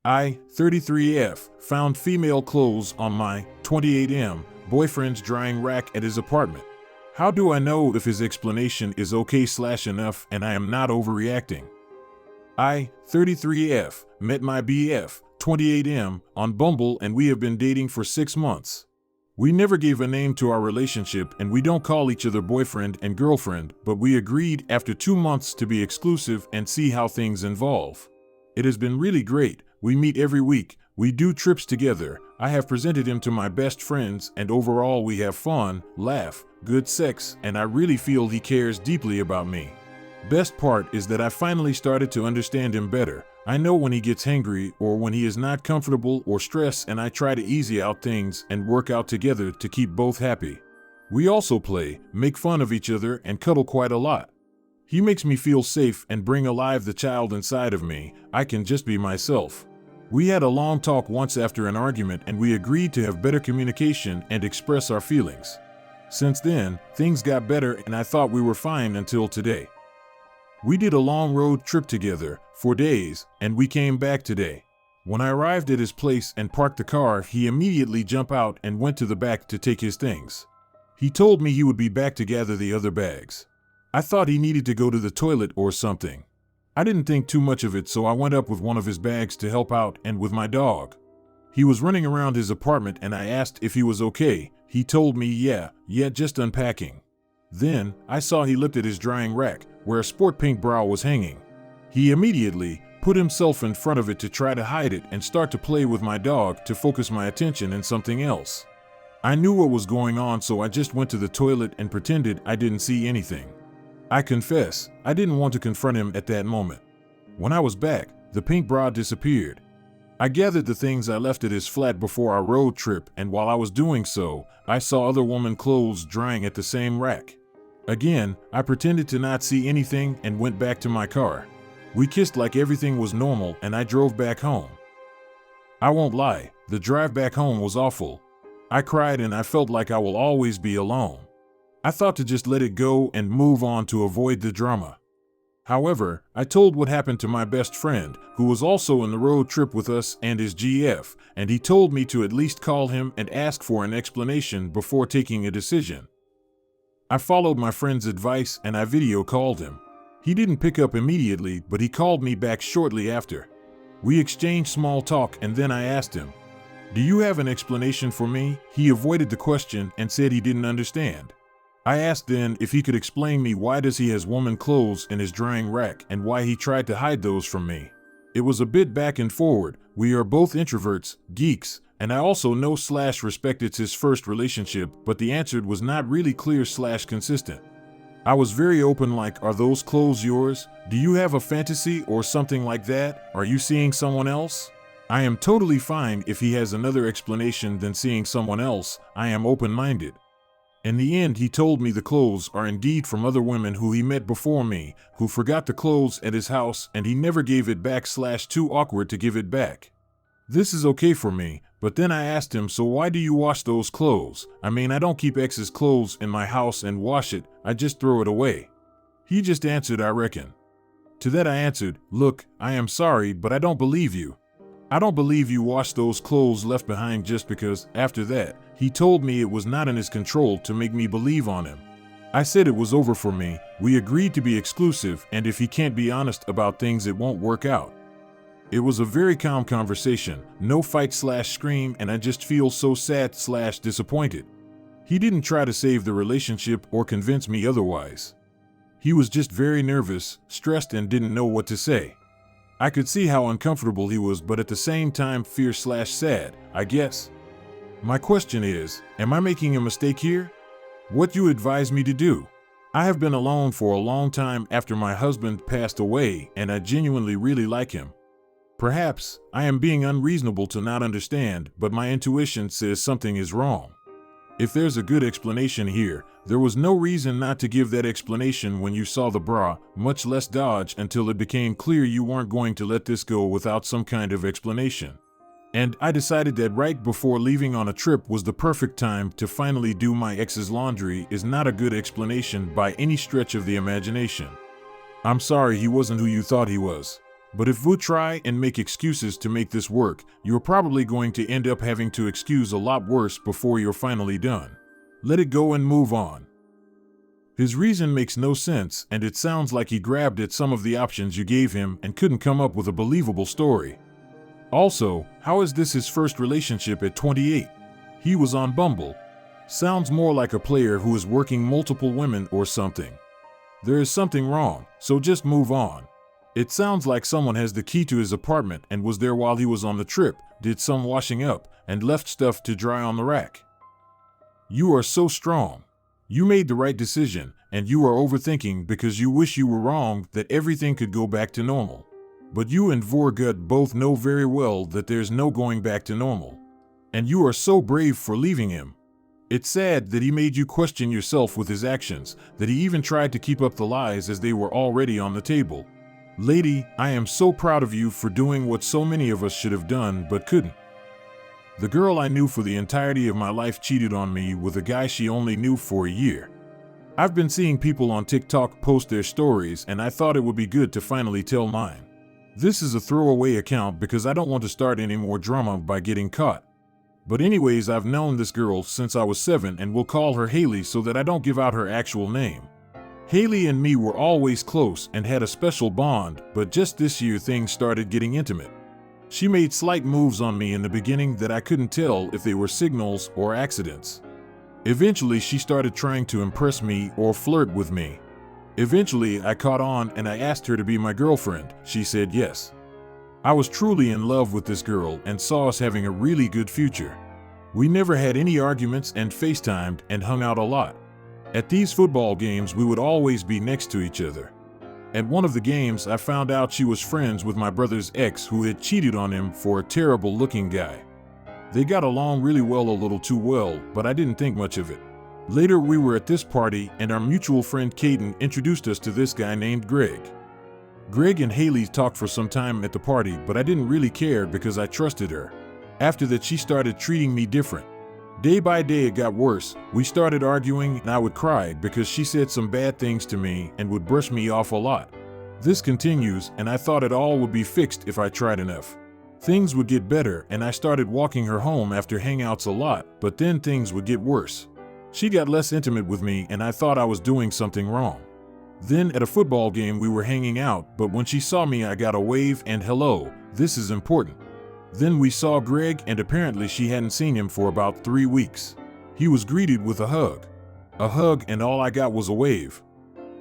I, 33F, found female clothes on my 28M boyfriend's drying rack at his apartment. How do I know if his explanation is okay/enough and I am not overreacting? I, 33F, met my BF, 28M, on Bumble and we have been dating for 6 months. We never gave a name to our relationship and we don't call each other boyfriend and girlfriend, but we agreed after 2 months to be exclusive and see how things evolve. It has been really great. We meet every week, we do trips together, I have presented him to my best friends, and overall we have fun, laugh, good sex, and I really feel he cares deeply about me. Best part is that I finally started to understand him better. I know when he gets hangry or when he is not comfortable or stressed, and I try to easy out things and work out together to keep both happy. We also play, make fun of each other, and cuddle quite a lot. He makes me feel safe and bring alive the child inside of me. I can just be myself. We had a long talk once after an argument and we agreed to have better communication and express our feelings. Since then, things got better and I thought we were fine until today. We did a long road trip together, for days, and we came back today. When I arrived at his place and parked the car, he immediately jumped out and went to the back to take his things. He told me he would be back to gather the other bags. I thought he needed to go to the toilet or something. I didn't think too much of it, so I went up with one of his bags to help out and with my dog. He was running around his apartment and I asked if he was okay. He told me yeah, just unpacking. Then, I saw he looked at his drying rack, where a sport pink bra was hanging. He immediately put himself in front of it to try to hide it and start to play with my dog to focus my attention on something else. I knew what was going on, so I just went to the toilet and pretended I didn't see anything. I confess, I didn't want to confront him at that moment. When I was back, the pink bra disappeared. I gathered the things I left at his flat before our road trip, and while I was doing so, I saw other women's clothes drying at the same rack. Again, I pretended to not see anything and went back to my car. We kissed like everything was normal and I drove back home. I won't lie, the drive back home was awful. I cried and I felt like I will always be alone. I thought to just let it go and move on to avoid the drama. However, I told what happened to my best friend, who was also on the road trip with us and his GF, and he told me to at least call him and ask for an explanation before taking a decision. I followed my friend's advice and I video called him. He didn't pick up immediately, but he called me back shortly after. We exchanged small talk and then I asked him, "Do you have an explanation for me?" He avoided the question and said he didn't understand. I asked then if he could explain me why does he has woman clothes in his drying rack and why he tried to hide those from me. It was a bit back and forward. We are both introverts, geeks, and I also know/respect it's his first relationship, but the answer was not really clear/consistent. I was very open, like, are those clothes yours? Do you have a fantasy or something like that? Are you seeing someone else? I am totally fine if he has another explanation than seeing someone else. I am open-minded. In the end, he told me the clothes are indeed from other women who he met before me, who forgot the clothes at his house and he never gave it back/too awkward to give it back. This is okay for me, but then I asked him, so why do you wash those clothes? I mean, I don't keep ex's clothes in my house and wash it, I just throw it away. He just answered, I reckon. To that I answered, look, I am sorry, but I don't believe you. I don't believe you washed those clothes left behind just because. After that, he told me it was not in his control to make me believe on him. I said it was over for me, we agreed to be exclusive, and if he can't be honest about things it won't work out. It was a very calm conversation, no fight/scream, and I just feel so sad/disappointed. He didn't try to save the relationship or convince me otherwise. He was just very nervous, stressed, and didn't know what to say. I could see how uncomfortable he was, but at the same time fear/sad, I guess. My question is, am I making a mistake here? What you advise me to do? I have been alone for a long time after my husband passed away, and I genuinely really like him. Perhaps I am being unreasonable to not understand, but my intuition says something is wrong. If there's a good explanation here, there was no reason not to give that explanation when you saw the bra, much less dodge until it became clear you weren't going to let this go without some kind of explanation. And I decided that right before leaving on a trip was the perfect time to finally do my ex's laundry is not a good explanation by any stretch of the imagination. I'm sorry he wasn't who you thought he was. But if you try and make excuses to make this work, you're probably going to end up having to excuse a lot worse before you're finally done. Let it go and move on. His reason makes no sense, and it sounds like he grabbed at some of the options you gave him and couldn't come up with a believable story. Also, how is this his first relationship at 28? He was on Bumble. Sounds more like a player who is working multiple women or something. There is something wrong, so just move on. It sounds like someone has the key to his apartment and was there while he was on the trip, did some washing up, and left stuff to dry on the rack. You are so strong. You made the right decision, and you are overthinking because you wish you were wrong that everything could go back to normal. But you and Vorgut both know very well that there's no going back to normal. And you are so brave for leaving him. It's sad that he made you question yourself with his actions, that he even tried to keep up the lies as they were already on the table. Lady, I am so proud of you for doing what so many of us should have done but couldn't. The girl I knew for the entirety of my life cheated on me with a guy she only knew for a year. I've been seeing people on TikTok post their stories, and I thought it would be good to finally tell mine. This is a throwaway account because I don't want to start any more drama by getting caught. But anyways, I've known this girl since I was 7 and will call her Haley so that I don't give out her actual name. Haley and me were always close and had a special bond, but just this year things started getting intimate. She made slight moves on me in the beginning that I couldn't tell if they were signals or accidents. Eventually she started trying to impress me or flirt with me. Eventually I caught on and I asked her to be my girlfriend. She said yes. I was truly in love with this girl and saw us having a really good future. We never had any arguments and FaceTimed and hung out a lot. At these football games we would always be next to each other. At one of the games I found out she was friends with my brother's ex who had cheated on him for a terrible looking guy. They got along really well, a little too well, but I didn't think much of it. Later we were at this party and our mutual friend Caden introduced us to this guy named Greg. Greg and Haley talked for some time at the party, but I didn't really care because I trusted her. After that she started treating me different. Day by day it got worse. We started arguing and I would cry because she said some bad things to me and would brush me off a lot. This continues and I thought it all would be fixed if I tried enough. Things would get better and I started walking her home after hangouts a lot, but then things would get worse. She got less intimate with me and I thought I was doing something wrong. Then at a football game we were hanging out, but when she saw me I got a wave and hello, this is important. Then we saw Greg and apparently she hadn't seen him for about 3 weeks. He was greeted with a hug. A hug and all I got was a wave.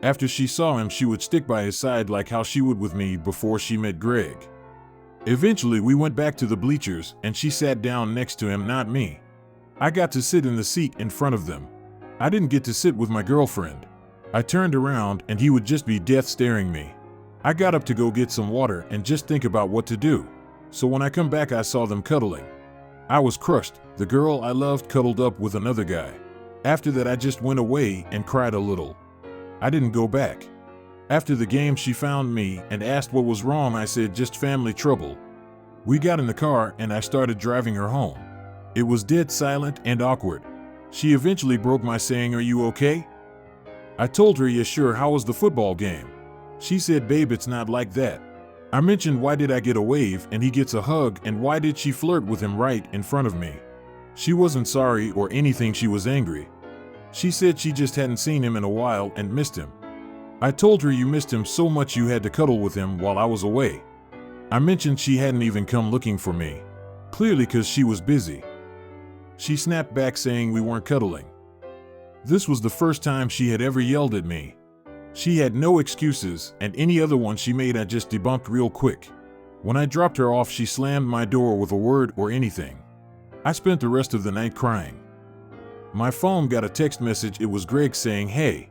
After she saw him she would stick by his side like how she would with me before she met Greg. Eventually we went back to the bleachers and she sat down next to him, not me. I got to sit in the seat in front of them. I didn't get to sit with my girlfriend. I turned around and he would just be death staring me. I got up to go get some water and just think about what to do. So when I come back I saw them cuddling. I was crushed. The girl I loved cuddled up with another guy. After that I just went away and cried a little. I didn't go back. After the game she found me and asked what was wrong. I said just family trouble. We got in the car and I started driving her home. It was dead silent and awkward. She eventually broke my saying, "Are you okay?" I told her, "Yeah, sure, how was the football game?" She said, "Babe, it's not like that." I mentioned why did I get a wave and he gets a hug and why did she flirt with him right in front of me. She wasn't sorry or anything, she was angry. She said she just hadn't seen him in a while and missed him. I told her, "You missed him so much you had to cuddle with him while I was away." I mentioned she hadn't even come looking for me. Clearly because she was busy. She snapped back saying we weren't cuddling. This was the first time she had ever yelled at me. She had no excuses, and any other one she made I just debunked real quick. When I dropped her off she slammed my door with a word or anything. I spent the rest of the night crying. My phone got a text message. It was Greg saying, "Hey."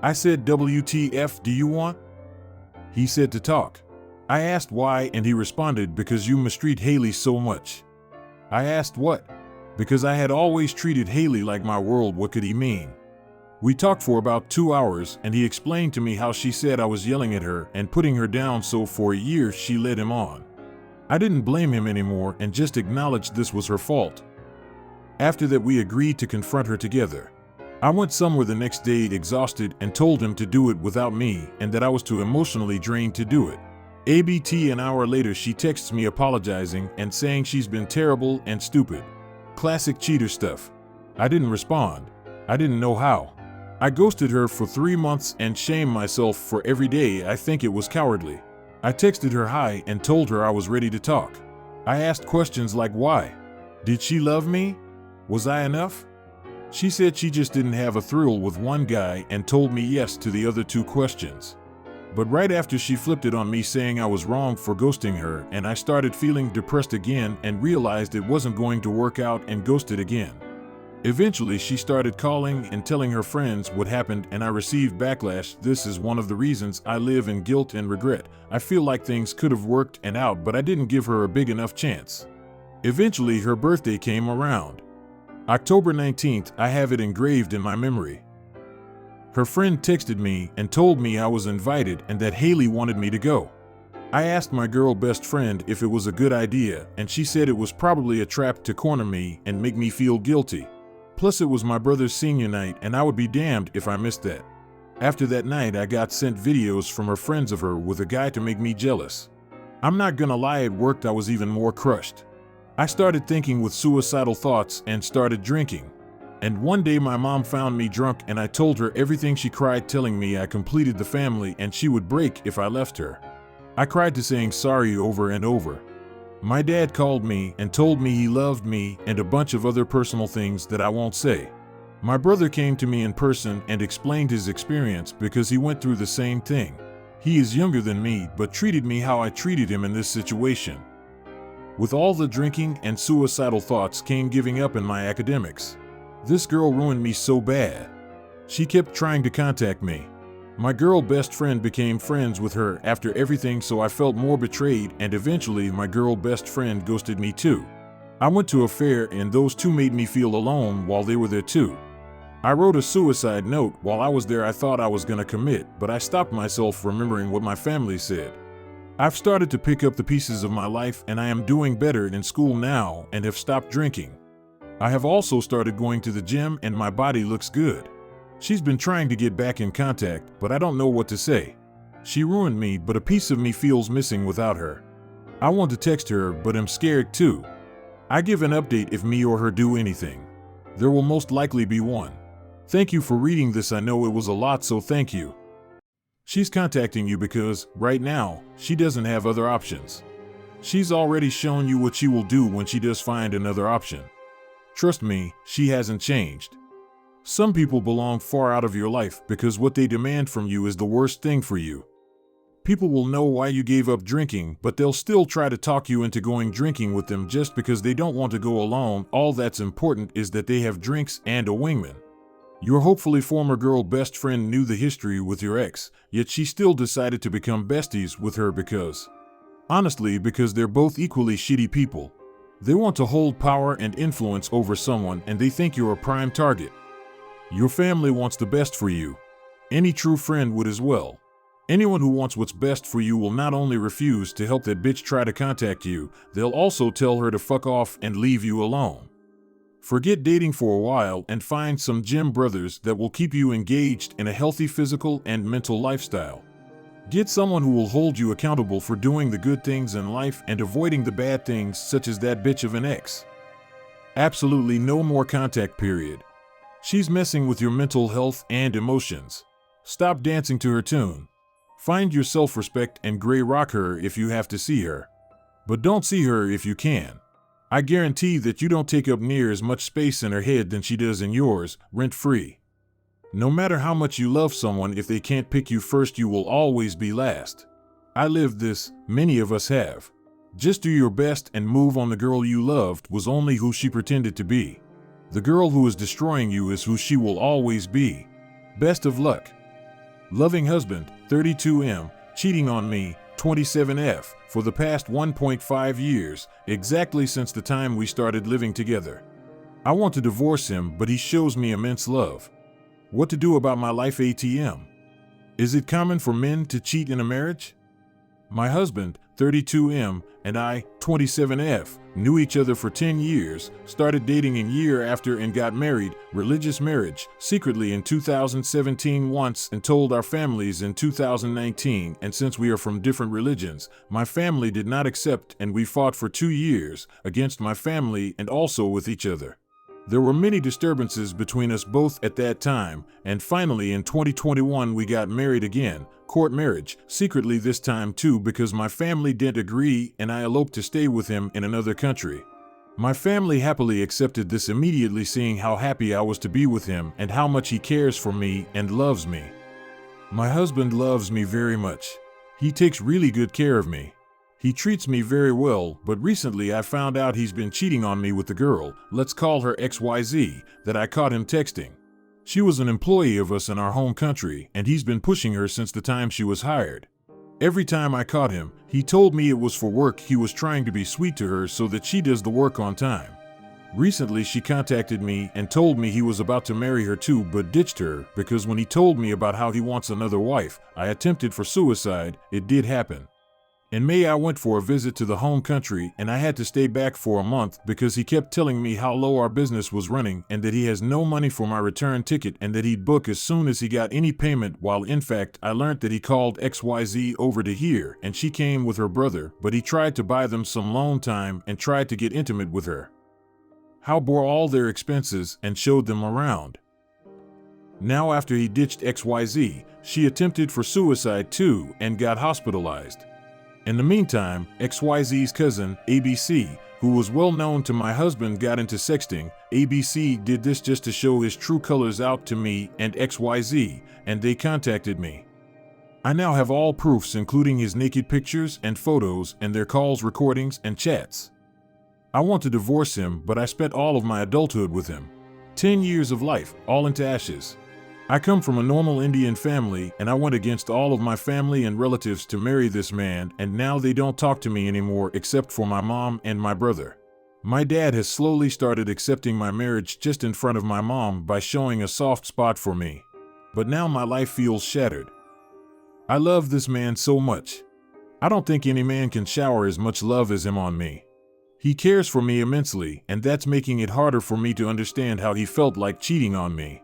I said, "WTF do you want?" He said to talk. I asked why and he responded, "Because you mistreat Haley so much." I asked what? Because I had always treated Haley like my world. What could he mean? We talked for about 2 hours and he explained to me how she said I was yelling at her and putting her down, so for a year she led him on. I didn't blame him anymore and just acknowledged this was her fault. After that we agreed to confront her together. I went somewhere the next day exhausted and told him to do it without me and that I was too emotionally drained to do it. ABT an hour later she texts me apologizing and saying she's been terrible and stupid. Classic cheater stuff. I didn't respond. I didn't know how. I ghosted her for 3 months and shamed myself for every day I think it was cowardly. I texted her hi and told her I was ready to talk. I asked questions like why? Did she love me? Was I enough? She said she just didn't have a thrill with one guy and told me yes to the other 2 questions. But right after she flipped it on me saying I was wrong for ghosting her, and I started feeling depressed again and realized it wasn't going to work out and ghosted again. Eventually she started calling and telling her friends what happened and I received backlash. This is one of the reasons I live in guilt and regret. I feel like things could have worked out but I didn't give her a big enough chance. Eventually her birthday came around. October 19th, I have it engraved in my memory. Her friend texted me and told me I was invited and that Haley wanted me to go. I asked my girl best friend if it was a good idea and she said it was probably a trap to corner me and make me feel guilty. Plus it was my brother's senior night and I would be damned if I missed that. After that night I got sent videos from her friends of her with a guy to make me jealous. I'm not gonna lie, it worked. I was even more crushed. I started thinking with suicidal thoughts and started drinking. And one day my mom found me drunk and I told her everything. She cried telling me I completed the family and she would break if I left her. I cried to saying sorry over and over. My dad called me and told me he loved me and a bunch of other personal things that I won't say. My brother came to me in person and explained his experience because he went through the same thing. He is younger than me but treated me how I treated him in this situation. With all the drinking and suicidal thoughts came giving up in my academics. This girl ruined me so bad. She kept trying to contact me. My girl best friend became friends with her after everything, so I felt more betrayed and eventually my girl best friend ghosted me too. I went to a fair and those 2 made me feel alone while they were there too. I wrote a suicide note while I was there. I thought I was gonna commit, but I stopped myself remembering what my family said. I've started to pick up the pieces of my life and I am doing better in school now and have stopped drinking. I have also started going to the gym and my body looks good. She's been trying to get back in contact, but I don't know what to say. She ruined me, but a piece of me feels missing without her. I want to text her, but I'm scared too. I give an update if me or her do anything. There will most likely be one. Thank you for reading this. I know it was a lot, so thank you. She's contacting you because, right now, she doesn't have other options. She's already shown you what she will do when she does find another option. Trust me, she hasn't changed. Some people belong far out of your life because what they demand from you is the worst thing for you. People will know why you gave up drinking, but they'll still try to talk you into going drinking with them just because they don't want to go alone. All that's important is that they have drinks and a wingman. Your hopefully former girl best friend knew the history with your ex, yet she still decided to become besties with her because they're both equally shitty people. They want to hold power and influence over someone and they think you're a prime target. Your family wants the best for you. Any true friend would as well. Anyone who wants what's best for you will not only refuse to help that bitch try to contact you, they'll also tell her to fuck off and leave you alone. Forget dating for a while and find some gym brothers that will keep you engaged in a healthy physical and mental lifestyle. Get someone who will hold you accountable for doing the good things in life and avoiding the bad things such as that bitch of an ex. Absolutely no more contact, period. She's messing with your mental health and emotions. Stop dancing to her tune. Find your self-respect and gray rock her if you have to see her. But don't see her if you can. I guarantee that you don't take up near as much space in her head than she does in yours, rent-free. No matter how much you love someone, if they can't pick you first, you will always be last. I lived this, many of us have. Just do your best and move on. The girl you loved was only who she pretended to be. The girl who is destroying you is who she will always be. Best of luck. Loving husband, 32M, cheating on me, 27F, for the past 1.5 years, exactly since the time we started living together. I want to divorce him, but he shows me immense love. What to do about my life? ATM. Is it common for men to cheat in a marriage? My husband, 32M, and I, 27F, knew each other for 10 years, started dating a year after and got married, religious marriage, secretly in 2017 once and told our families in 2019, and since we are from different religions, my family did not accept and we fought for 2 years, against my family and also with each other. There were many disturbances between us both at that time, and finally in 2021 we got married again, court marriage, secretly this time too because my family didn't agree and I eloped to stay with him in another country. My family happily accepted this immediately, seeing how happy I was to be with him and how much he cares for me and loves me. My husband loves me very much. He takes really good care of me. He treats me very well, but recently I found out he's been cheating on me with the girl, let's call her XYZ, that I caught him texting. She was an employee of us in our home country, and he's been pushing her since the time she was hired. Every time I caught him, he told me it was for work. He was trying to be sweet to her so that she does the work on time. Recently she contacted me and told me he was about to marry her too, but ditched her because when he told me about how he wants another wife, I attempted for suicide. It did happen. In May I went for a visit to the home country and I had to stay back for a month because he kept telling me how low our business was running and that he has no money for my return ticket and that he'd book as soon as he got any payment, while in fact I learned that he called XYZ over to here and she came with her brother, but he tried to buy them some alone time and tried to get intimate with her. How bore all their expenses and showed them around. Now after he ditched XYZ, she attempted for suicide too and got hospitalized. In the meantime, XYZ's cousin, ABC, who was well known to my husband, got into sexting. ABC did this just to show his true colors out to me and XYZ, and they contacted me. I now have all proofs, including his naked pictures and photos and their calls, recordings, and chats. I want to divorce him, but I spent all of my adulthood with him. 10 years of life, all into ashes. I come from a normal Indian family and I went against all of my family and relatives to marry this man, and now they don't talk to me anymore except for my mom and my brother. My dad has slowly started accepting my marriage just in front of my mom by showing a soft spot for me. But now my life feels shattered. I love this man so much. I don't think any man can shower as much love as him on me. He cares for me immensely, and that's making it harder for me to understand how he felt like cheating on me.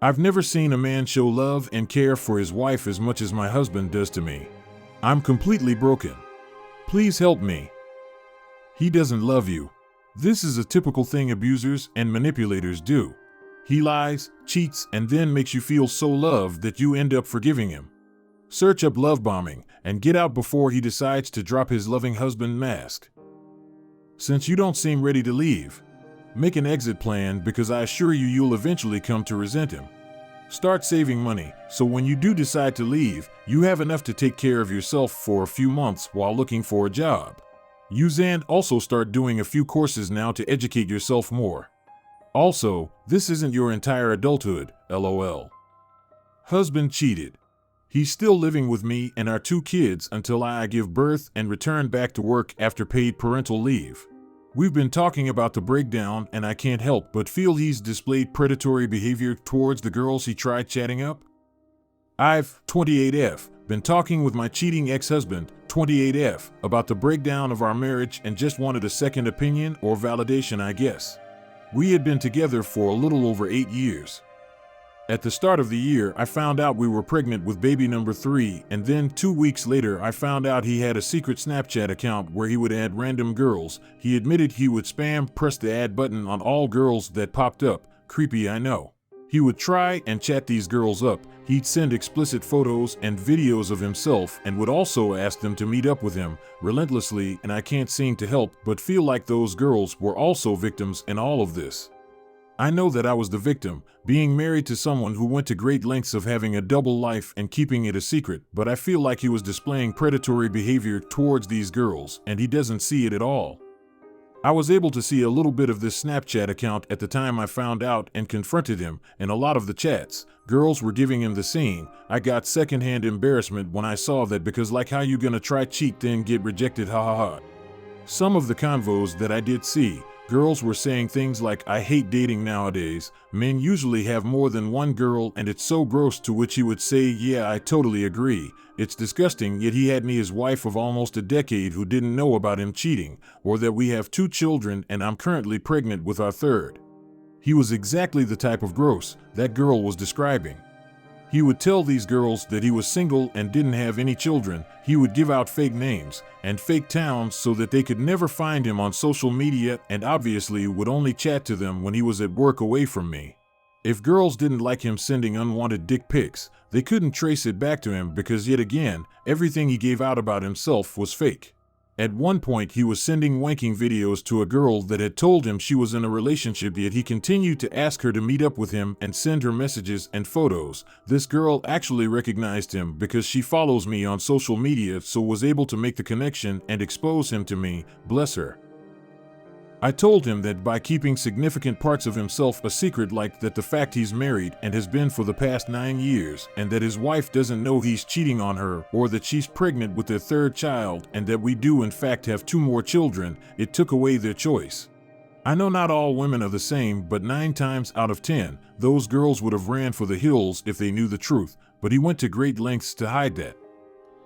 I've never seen a man show love and care for his wife as much as my husband does to me. I'm completely broken. Please help me. He doesn't love you. This is a typical thing abusers and manipulators do. He lies, cheats, and then makes you feel so loved that you end up forgiving him. Search up love bombing and get out before he decides to drop his loving husband mask. Since you don't seem ready to leave, make an exit plan because I assure you you'll eventually come to resent him. Start saving money so when you do decide to leave, you have enough to take care of yourself for a few months while looking for a job. Use and also start doing a few courses now to educate yourself more. Also, this isn't your entire adulthood, LOL. Husband cheated. He's still living with me and our 2 kids until I give birth and return back to work after paid parental leave. We've been talking about the breakdown and I can't help but feel he's displayed predatory behavior towards the girls he tried chatting up. I've, 28F, been talking with my cheating ex-husband, 28F, about the breakdown of our marriage and just wanted a second opinion or validation, I guess. We had been together for a little over 8 years. At the start of the year, I found out we were pregnant with baby number 3, and then 2 weeks later I found out he had a secret Snapchat account where he would add random girls. He admitted he would spam press the add button on all girls that popped up. Creepy, I know. He would try and chat these girls up. He'd send explicit photos and videos of himself and would also ask them to meet up with him relentlessly, and I can't seem to help but feel like those girls were also victims in all of this. I know that I was the victim, being married to someone who went to great lengths of having a double life and keeping it a secret, but I feel like he was displaying predatory behavior towards these girls, and he doesn't see it at all. I was able to see a little bit of this Snapchat account at the time I found out and confronted him, and a lot of the chats, girls were giving him the scene. I got secondhand embarrassment when I saw that because like how you gonna try cheat then get rejected, ha ha ha. Some of the convos that I did see, Girls were saying things like, "I hate dating nowadays. Men usually have more than one girl and it's so gross," to which he would say, "Yeah, I totally agree. It's disgusting," yet he had me his wife of almost a decade who didn't know about him cheating, or that we have 2 children and I'm currently pregnant with our third. He was exactly the type of gross that girl was describing. He would tell these girls that he was single and didn't have any children. He would give out fake names and fake towns so that they could never find him on social media, and obviously would only chat to them when he was at work away from me. If girls didn't like him sending unwanted dick pics, they couldn't trace it back to him because, yet again, everything he gave out about himself was fake. At one point, he was sending wanking videos to a girl that had told him she was in a relationship, yet he continued to ask her to meet up with him and send her messages and photos. This girl actually recognized him because she follows me on social media, so was able to make the connection and expose him to me, bless her. I told him that by keeping significant parts of himself a secret, like that the fact he's married and has been for the past 9 years, and that his wife doesn't know he's cheating on her, or that she's pregnant with their third child, and that we do in fact have 2 more children, it took away their choice. I know not all women are the same, but 9 times out of 10, those girls would have ran for the hills if they knew the truth, but he went to great lengths to hide that.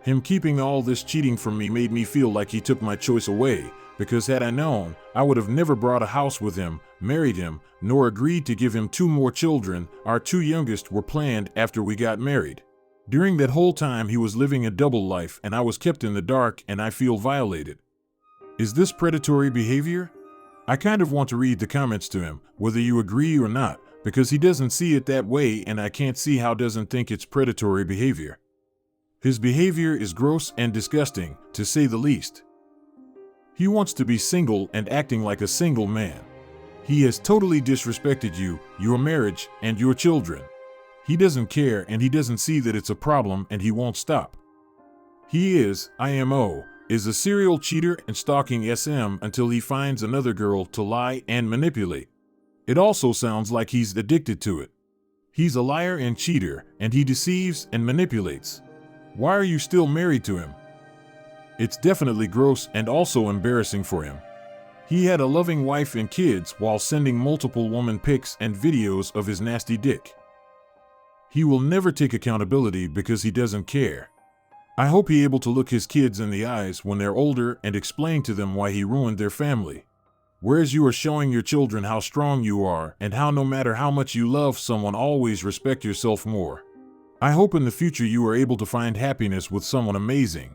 Him keeping all this cheating from me made me feel like he took my choice away, because had I known, I would have never bought a house with him, married him, nor agreed to give him 2 more children. Our 2 youngest were planned after we got married. During that whole time he was living a double life and I was kept in the dark, and I feel violated. Is this predatory behavior? I kind of want to read the comments to him, whether you agree or not, because he doesn't see it that way and I can't see how doesn't think it's predatory behavior. His behavior is gross and disgusting, to say the least. He wants to be single and acting like a single man. He has totally disrespected you, your marriage, and your children. He doesn't care and he doesn't see that it's a problem and he won't stop. He is, IMO, is a serial cheater and stalking SM until he finds another girl to lie and manipulate. It also sounds like he's addicted to it. He's a liar and cheater, and he deceives and manipulates. Why are you still married to him? It's definitely gross and also embarrassing for him. He had a loving wife and kids while sending multiple woman pics and videos of his nasty dick. He will never take accountability because he doesn't care. I hope he's able to look his kids in the eyes when they're older and explain to them why he ruined their family. Whereas you are showing your children how strong you are and how no matter how much you love someone, always respect yourself more. I hope in the future you are able to find happiness with someone amazing.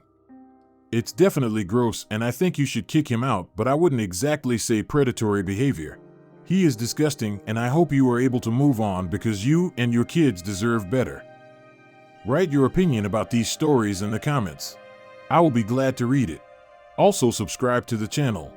It's definitely gross and I think you should kick him out, but I wouldn't exactly say predatory behavior. He is disgusting and I hope you are able to move on because you and your kids deserve better. Write your opinion about these stories in the comments. I will be glad to read it. Also subscribe to the channel.